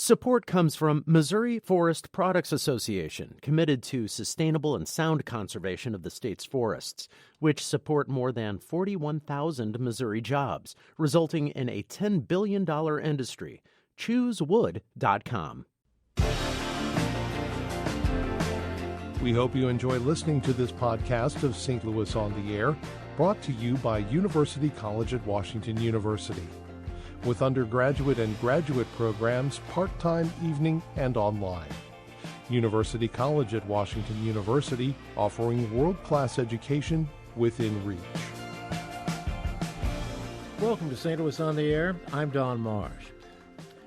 Support comes from Missouri Forest Products Association, committed to sustainable and sound conservation of the state's forests, which support more than 41,000 Missouri jobs, resulting in a $10 billion industry. ChooseWood.com. We hope you enjoy listening to this podcast of St. Louis on the Air, brought to you by University College at Washington University. With undergraduate and graduate programs, part-time, evening, and online. University College at Washington University, offering world-class education within reach. Welcome to St. Louis on the Air. I'm Don Marsh.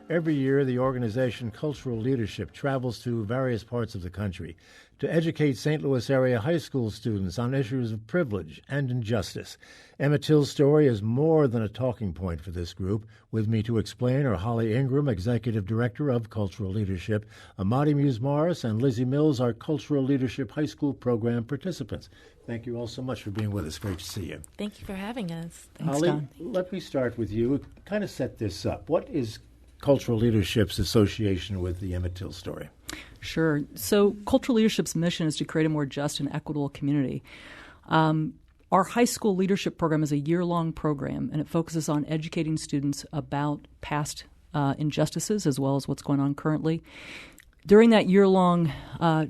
Every year, the organization Cultural Leadership travels to various parts of the country to educate St. Louis area high school students on issues of privilege and injustice. Emmett Till's story is more than a talking point for this group. With me to explain are Holly Ingraham, Executive Director of Cultural Leadership, Amadi MuseMorris, and Lizzy Mills, our Cultural Leadership High School Program participants. Thank you all so much for being with us. Great to see you. Thank you for having us. Thanks, Holly, Don. let me start with you. Kind of set this up. What is Cultural Leadership's association with the Emmett Till story? Sure. So Cultural Leadership's mission is to create a more just and equitable community. Our high school leadership program is a year-long program, and it focuses on educating students about past injustices as well as what's going on currently. During that year-long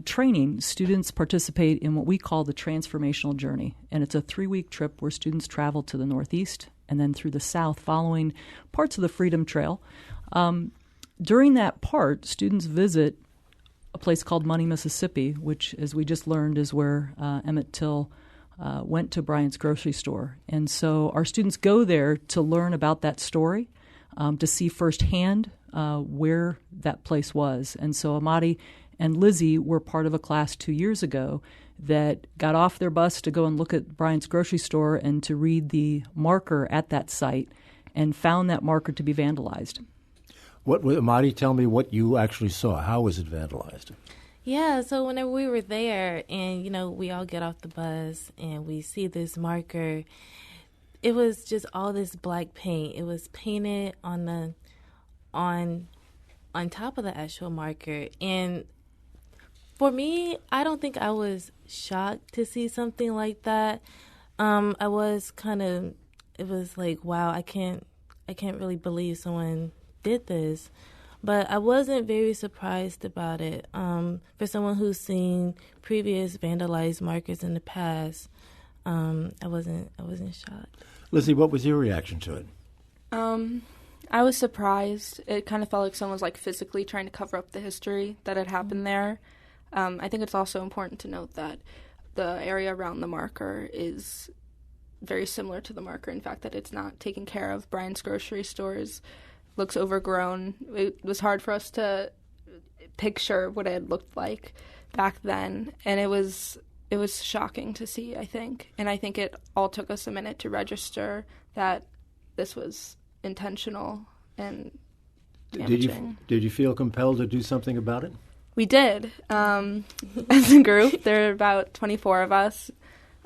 training, students participate in what we call the transformational journey, and it's a 3-week trip where students travel to the Northeast and then through the South, following parts of the Freedom Trail. During that part, students visit a place called Money, Mississippi, which, as we just learned, is where Emmett Till went to Bryant's grocery store. And so our students go there to learn about that story, to see firsthand where that place was. And so Amadi and Lizzy were part of a class 2 years ago that got off their bus to go and look at Bryant's grocery store and to read the marker at that site and found that marker to be vandalized. Amadi, tell me what you actually saw. How was it vandalized? Yeah, so whenever we were there and, we all get off the bus and we see this marker, it was just all this black paint. It was painted on top of the actual marker. And for me, I don't think I was shocked to see something like that. I was it was like, wow, I can't really believe someone did this, but I wasn't very surprised about it. For someone who's seen previous vandalized markers in the past, I wasn't shocked. Lizzy, what was your reaction to it? I was surprised. It kind of felt like someone was physically trying to cover up the history that had happened there. I think it's also important to note that the area around the marker is very similar to the marker. In fact, that it's not taken care of. Brian's grocery stores looks overgrown. It was hard for us to picture what it had looked like back then, and it was shocking to see, I think. And I think it all took us a minute to register that this was intentional and damaging. Did you feel compelled to do something about it? We did. As a group, there were about 24 of us.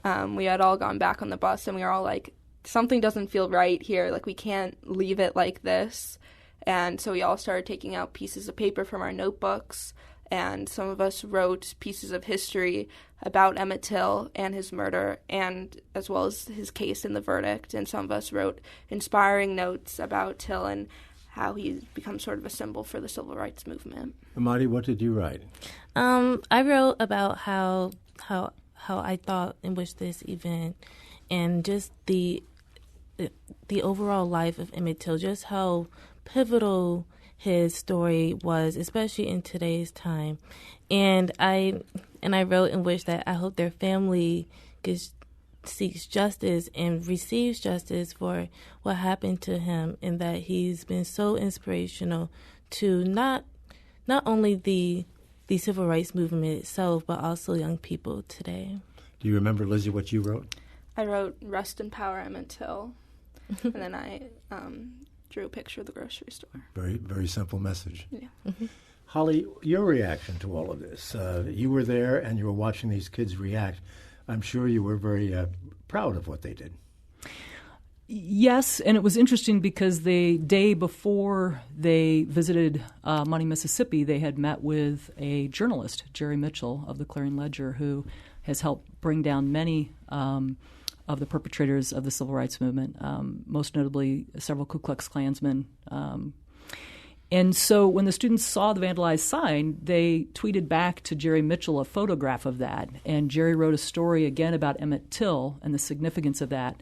We had all gone back on the bus, and we were all like, something doesn't feel right here. We can't leave it like this. And so we all started taking out pieces of paper from our notebooks, and some of us wrote pieces of history about Emmett Till and his murder, and as well as his case and the verdict. And some of us wrote inspiring notes about Till and how he's become sort of a symbol for the civil rights movement. Amadi, what did you write? I wrote about how I thought and wished this event and just the overall life of Emmett Till, just how pivotal his story was, especially in today's time. And I wrote and wished that I hope their family seeks justice and receives justice for what happened to him, and that he's been so inspirational to not only the civil rights movement itself, but also young people today. Do you remember, Lizzy, what you wrote? I wrote, "Rest in Power, Emmett Till," and then I drew a picture of the grocery store. Very, very simple message. Yeah. Mm-hmm. Holly, your reaction to all of this. You were there and you were watching these kids react. I'm sure you were very proud of what they did. Yes, and it was interesting because the day before they visited Money, Mississippi, they had met with a journalist, Jerry Mitchell of the Clarion Ledger, who has helped bring down many of the perpetrators of the Civil Rights Movement, most notably several Ku Klux Klansmen. And so when the students saw the vandalized sign, they tweeted back to Jerry Mitchell a photograph of that. And Jerry wrote a story again about Emmett Till and the significance of that.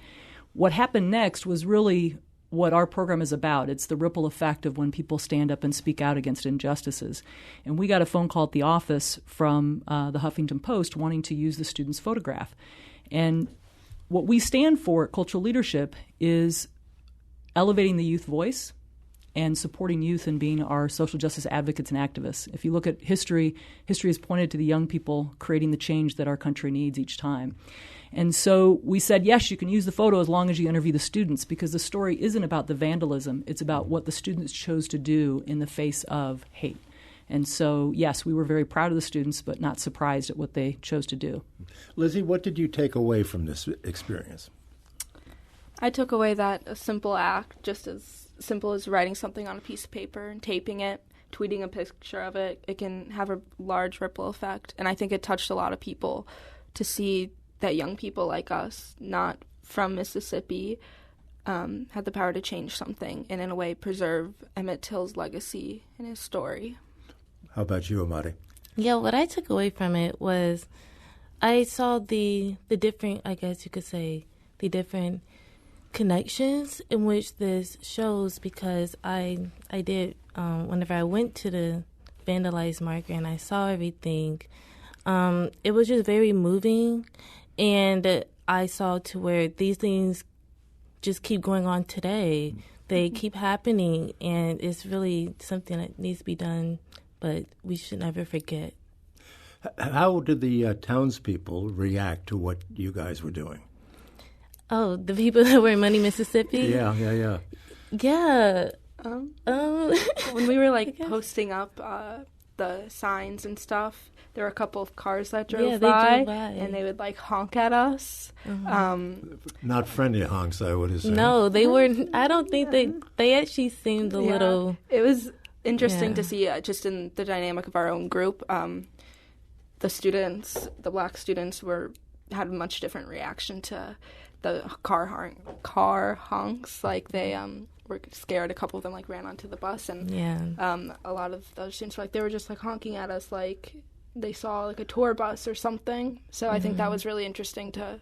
What happened next was really what our program is about. It's the ripple effect of when people stand up and speak out against injustices. And we got a phone call at the office from the Huffington Post wanting to use the student's photograph. And what we stand for at Cultural Leadership is elevating the youth voice and supporting youth and being our social justice advocates and activists. If you look at history, history has pointed to the young people creating the change that our country needs each time. And so we said, yes, you can use the photo as long as you interview the students, because the story isn't about the vandalism. It's about what the students chose to do in the face of hate. And so, yes, we were very proud of the students, but not surprised at what they chose to do. Lizzy, what did you take away from this experience? I took away that a simple act, just as simple as writing something on a piece of paper and taping it, tweeting a picture of it, it can have a large ripple effect. And I think it touched a lot of people to see that young people like us, not from Mississippi, had the power to change something and in a way preserve Emmett Till's legacy and his story. How about you, Amadi? Yeah, what I took away from it was I saw the different, I guess you could say, the different connections in which this shows, because I did, whenever I went to the vandalized marker and I saw everything, it was just very moving. And I saw to where these things just keep going on today. They keep happening, and it's really something that needs to be done, but we should never forget. How did the townspeople react to what you guys were doing? Oh, the people that were in Money, Mississippi? Yeah. Yeah. When we were posting up the signs and stuff, there were a couple of cars that drove by, and they would honk at us. Mm-hmm. Not friendly honks, I would assume. No, they were. I don't think they actually seemed a little. It was interesting to see, just in the dynamic of our own group. The students, the black students, had a much different reaction to the car honks. They were scared. A couple of them ran onto the bus, and a lot of those students they were just honking at us like they saw a tour bus or something. So I think that was really interesting to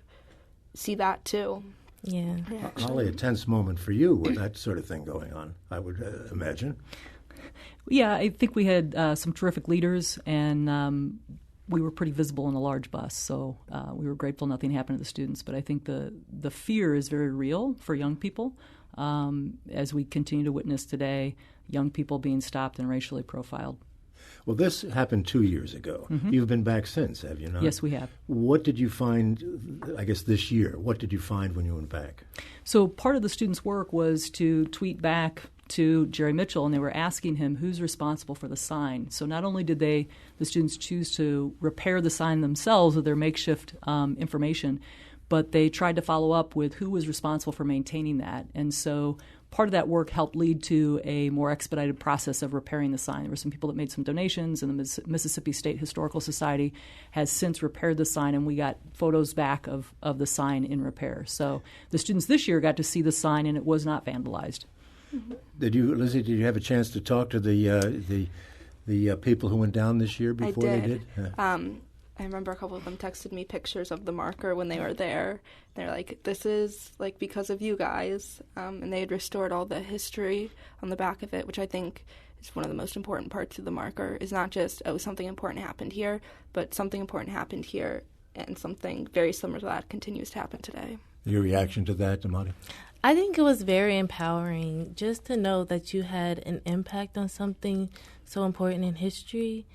see that too. Yeah. Holly, a tense moment for you with that sort of thing going on, I would imagine. Yeah, I think we had some terrific leaders, and we were pretty visible in a large bus, so we were grateful nothing happened to the students. But I think the fear is very real for young people, as we continue to witness today, young people being stopped and racially profiled. Well, this happened 2 years ago. Mm-hmm. You've been back since, have you not? Yes, we have. What did you find, I guess, this year? What did you find when you went back? So part of the students' work was to tweet back to Jerry Mitchell, and they were asking him who's responsible for the sign. So not only did the students choose to repair the sign themselves with their makeshift information, but they tried to follow up with who was responsible for maintaining that. And so part of that work helped lead to a more expedited process of repairing the sign. There were some people that made some donations, and the Mississippi State Historical Society has since repaired the sign, and we got photos back of the sign in repair. So the students this year got to see the sign, and it was not vandalized. Lizzy, did you have a chance to talk to the people who went down this year before they did? I remember a couple of them texted me pictures of the marker when they were there. They're like, this is because of you guys. And they had restored all the history on the back of it, which I think is one of the most important parts of the marker, is not just, something important happened here, but something important happened here, and something very similar to that continues to happen today. Your reaction to that, Amadi? I think it was very empowering just to know that you had an impact on something so important in history.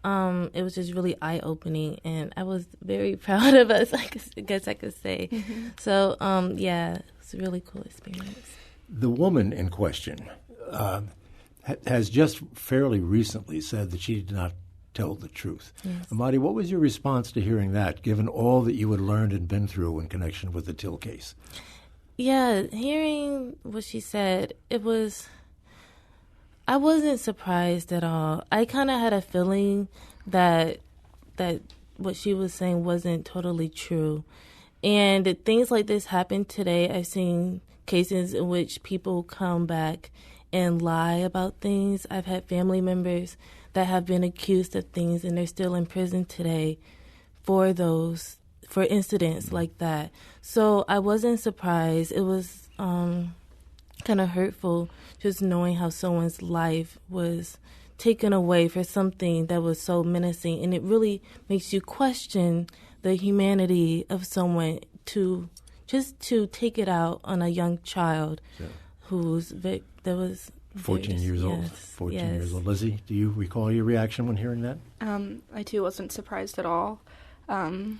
It was just really eye-opening, and I was very proud of us, I guess I could say. Mm-hmm. So, it's a really cool experience. The woman in question has just fairly recently said that she did not tell the truth. Yes. Amadi, what was your response to hearing that, given all that you had learned and been through in connection with the Till case? Yeah, hearing what she said, I wasn't surprised at all. I kind of had a feeling that what she was saying wasn't totally true. And things like this happen today. I've seen cases in which people come back and lie about things. I've had family members that have been accused of things and they're still in prison today for incidents like that. So I wasn't surprised. It was kind of hurtful just knowing how someone's life was taken away for something that was so menacing. And it really makes you question the humanity of someone to take it out on a young child that was 14 years old. Yes, 14 yes. years old. Lizzy, do you recall your reaction when hearing that? I too wasn't surprised at all. I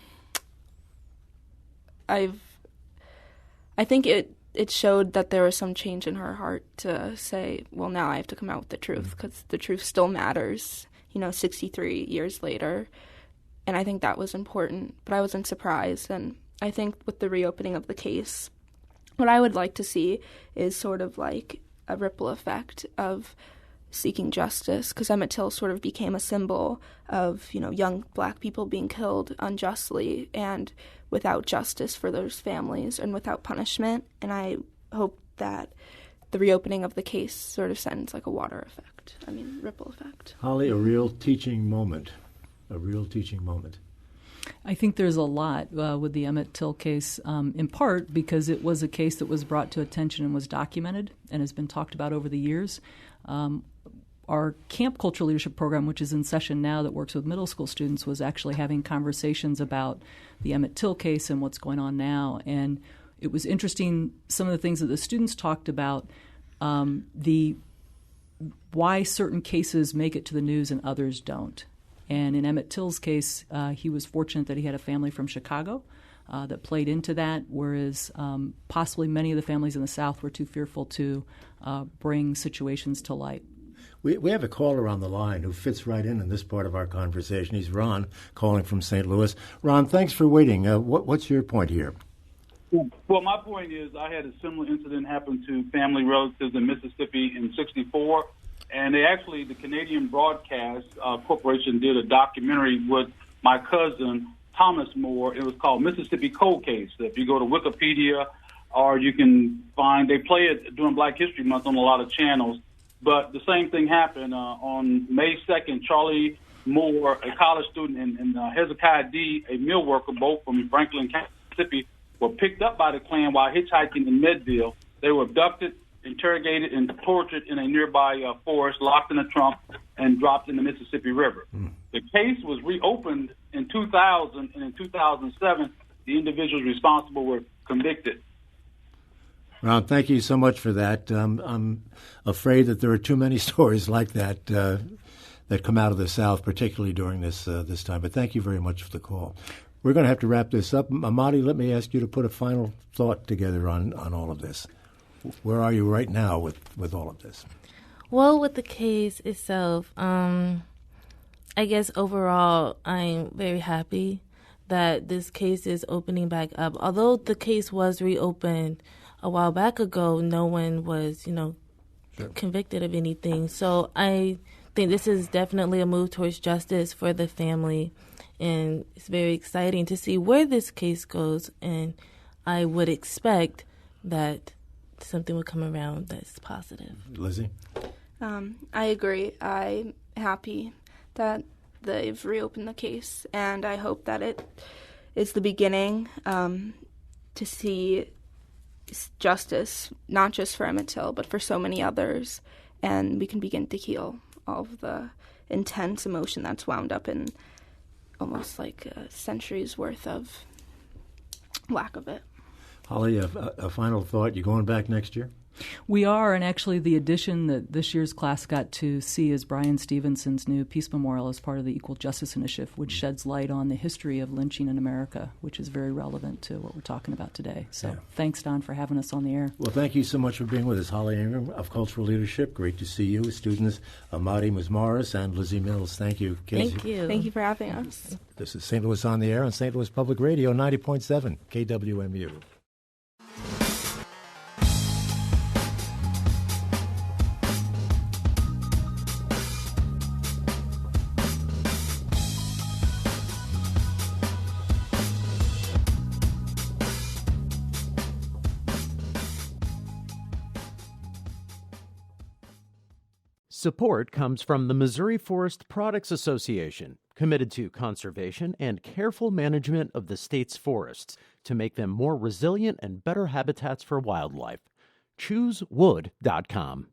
think it showed that there was some change in her heart to say, well, now I have to come out with the truth because the truth still matters, 63 years later. And I think that was important, but I wasn't surprised. And I think with the reopening of the case, what I would like to see is sort of like a ripple effect of seeking justice, because Emmett Till sort of became a symbol of, young black people being killed unjustly and without justice for those families and without punishment. And I hope that the reopening of the case sort of sends like a ripple effect. Holly, a real teaching moment. I think there's a lot with the Emmett Till case, in part because it was a case that was brought to attention and was documented and has been talked about over the years. Our Camp Cultural Leadership program, which is in session now, that works with middle school students, was actually having conversations about the Emmett Till case and what's going on now. And it was interesting, some of the things that the students talked about, why certain cases make it to the news and others don't. And in Emmett Till's case, he was fortunate that he had a family from Chicago that played into that, whereas possibly many of the families in the South were too fearful to bring situations to light. We have a caller on the line who fits right in this part of our conversation. He's Ron, calling from St. Louis. Ron, thanks for waiting. What's your point here? Well, my point is I had a similar incident happen to family relatives in Mississippi in '64. And the Canadian Broadcast Corporation did a documentary with my cousin, Thomas Moore. It was called Mississippi Cold Case. If you go to Wikipedia, or you can they play it during Black History Month on a lot of channels. But the same thing happened on May 2nd. Charlie Moore, a college student, and Hezekiah D., a mill worker, both from Franklin, Mississippi, were picked up by the Klan while hitchhiking in Medville. They were abducted, interrogated, and tortured in a nearby forest, locked in a trunk, and dropped in the Mississippi River. The case was reopened in 2000, and in 2007, the individuals responsible were convicted. Ron, thank you so much for that. I'm afraid that there are too many stories like that that come out of the South, particularly during this time. But thank you very much for the call. We're going to have to wrap this up. Amadi, let me ask you to put a final thought together on all of this. Where are you right now with all of this? Well, with the case itself, I guess overall I'm very happy that this case is opening back up. Although the case was reopened a while back ago, no one was, convicted of anything. So I think this is definitely a move towards justice for the family. And it's very exciting to see where this case goes. And I would expect that something would come around that's positive. Lizzy? I agree. I'm happy that they've reopened the case, and I hope that it is the beginning to see justice, not just for Emmett Till, but for so many others, and we can begin to heal all of the intense emotion that's wound up in almost like a century's worth of lack of it. Holly, a final thought. You going back next year? We are, and actually the addition that this year's class got to see is Brian Stevenson's new Peace Memorial as part of the Equal Justice Initiative, which sheds light on the history of lynching in America, which is very relevant to what we're talking about today. So Thanks, Don, for having us on the air. Well, thank you so much for being with us. Holly Ingraham of Cultural Leadership. Great to see you. Students Amadi, MuseMorris, and Lizzy Mills. Thank you. Casey. Thank you. Thank you for having us. This is St. Louis on the Air on St. Louis Public Radio, 90.7 KWMU. Support comes from the Missouri Forest Products Association, committed to conservation and careful management of the state's forests to make them more resilient and better habitats for wildlife. ChooseWood.com.